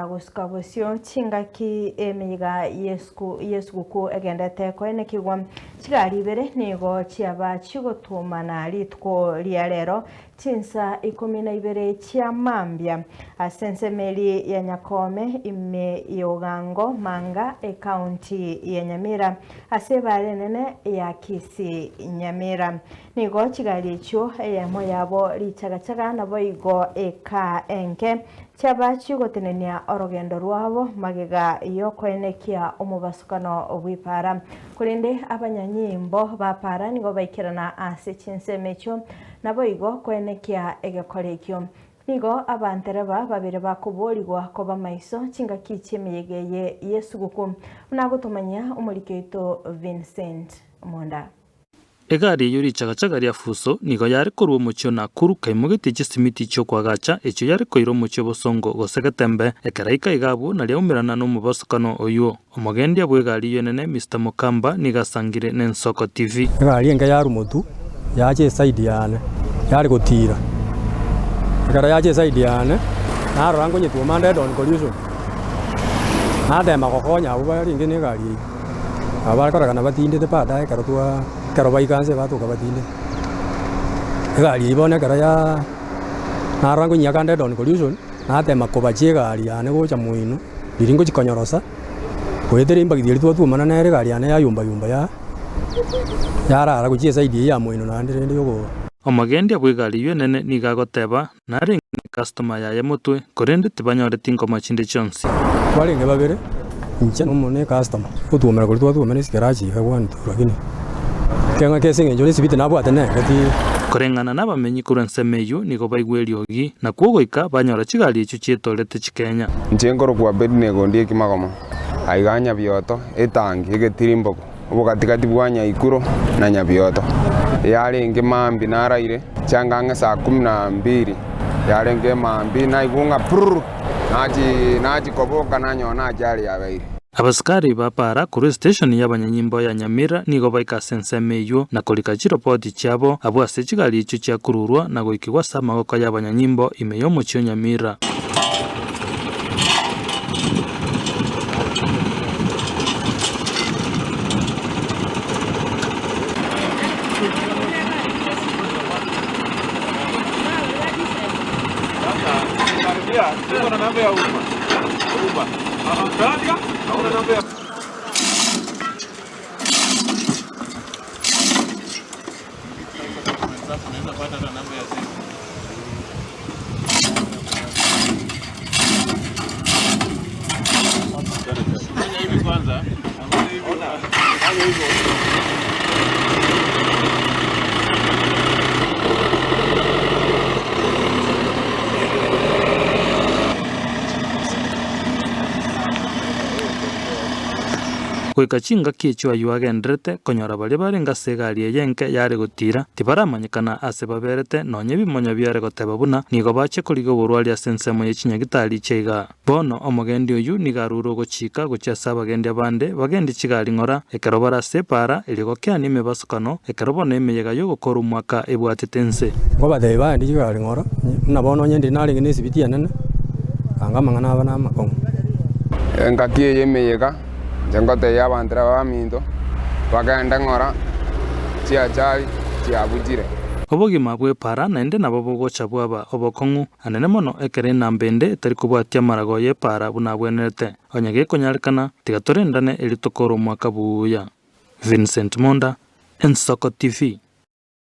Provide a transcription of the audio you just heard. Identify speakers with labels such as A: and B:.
A: gusika busio chingaki emiga yesuku egendete kwene kigwa chigari bere nigo chiaba chigotumana litko liarero chinsa 12 chia mambia asensemeli ya Nyakome ime yogango manga county ya Nyamira asebare nene ya Kisii Nyamira nigo chigari cho eyemo yabo lichagachaga nabo igo eka enke chaba chigotenenia orogendo rwabo magega iyo kwenekia omubasukano obwipara kurinde abanyanyimbo bapara nigo baikirana ase chinsemecho nabo igo kwenekia egekorekyo nigo abantereba babire bakuboligwa koba maiso chingaki chemiyegeye yesuguku unagutumanya umurikeito Vincent Monda
B: egari yuri chagachaga ria fuso nigo yari korwo mucho na kuru kaimugiti chisimiti cyo kwagacha echo yari koiro mucho bosongo gosegetembe ekaraika igabu na ria umirana no mubasukano oyo omogendia bwegari yonene Mr Mukamba nigasangire n'Ensoko TV
C: egari enga yaru mutu yaje side yane yari gutira egara yaje side yane narango nyitu mande don collision nade makokonya abo bari ngene egari abakora kana batinde te pada karotwa karobai kanse batuka batinde egari ibone kara ya narango nyakande don collision nate makoba chegari ane gocha muino biringo chikonyorosa kwetera imbagithiri twa tumana na egari ane ya yumba ya yarara kuchie side ya muino na ndende yogo
B: omagendia bwegari yonene nigagoteba nari customer ya mutwe korende tibanyorete ingoma chinde chonsi
C: twalenge babere nche nomone customer utumera kuri twa tumene sikarachi kagwantu lakini kenga kesinge njoni sibite nabo atene kati
B: korengana n'abamenyi kurensemeyo nigo baigweriogi na kuogoika banyora chigari echo chietorete chikenya
D: nchengoro kwa bednego ndie kimagoma aiganya bioto etangi egetirimbo ubukatikati bwanya ikuro na nyabioto yarenge mambi naraire changanga saa 12 yarenge mambi na igunga prr naji koboka nanyona ajali yabaire
B: abaskari bapara kuri station y'abanyanyimbo ya Nyamira nigo baikasensemeyo na kolika chiropoti chabo abo ase chigari icho chakururwa na goikigwa samagoko y'abanyanyimbo imeyo mucho Nyamira
E: una nave a Uma. Australia, una nave a
B: kweka chinga kichwa yuagendrete konyora bali barenga segari yenke yari gutira tibaramanyikana ase baberete nonye bimonyo byare goteba buna nigo bache kuriga burwali asensemo yechinyagitari cheiga bono omogendi oyu nigaruro gochika gochasa bagendi abande bagendi chigari ngora ekarobara separa eligo kyani mebasukano ekarobona emeyega yo gukora umwaka ebwatetense
C: ngo badeba ndi chigari ngora nabono nyendi naringe nesibiti yanene angamangana abana makongo
D: engakie yemeyega jengote yabandra bamindo bagenda ngora chiachari chiabujire
B: obogima bwepara naende nabo bogocha bwaba obokongu anene mono ekere nambende tari kubwatia marago yepara buna bwenete onyage konyarekana tigatorendane elitokoro mwaka buya Vincent Monda, Ensoko TV.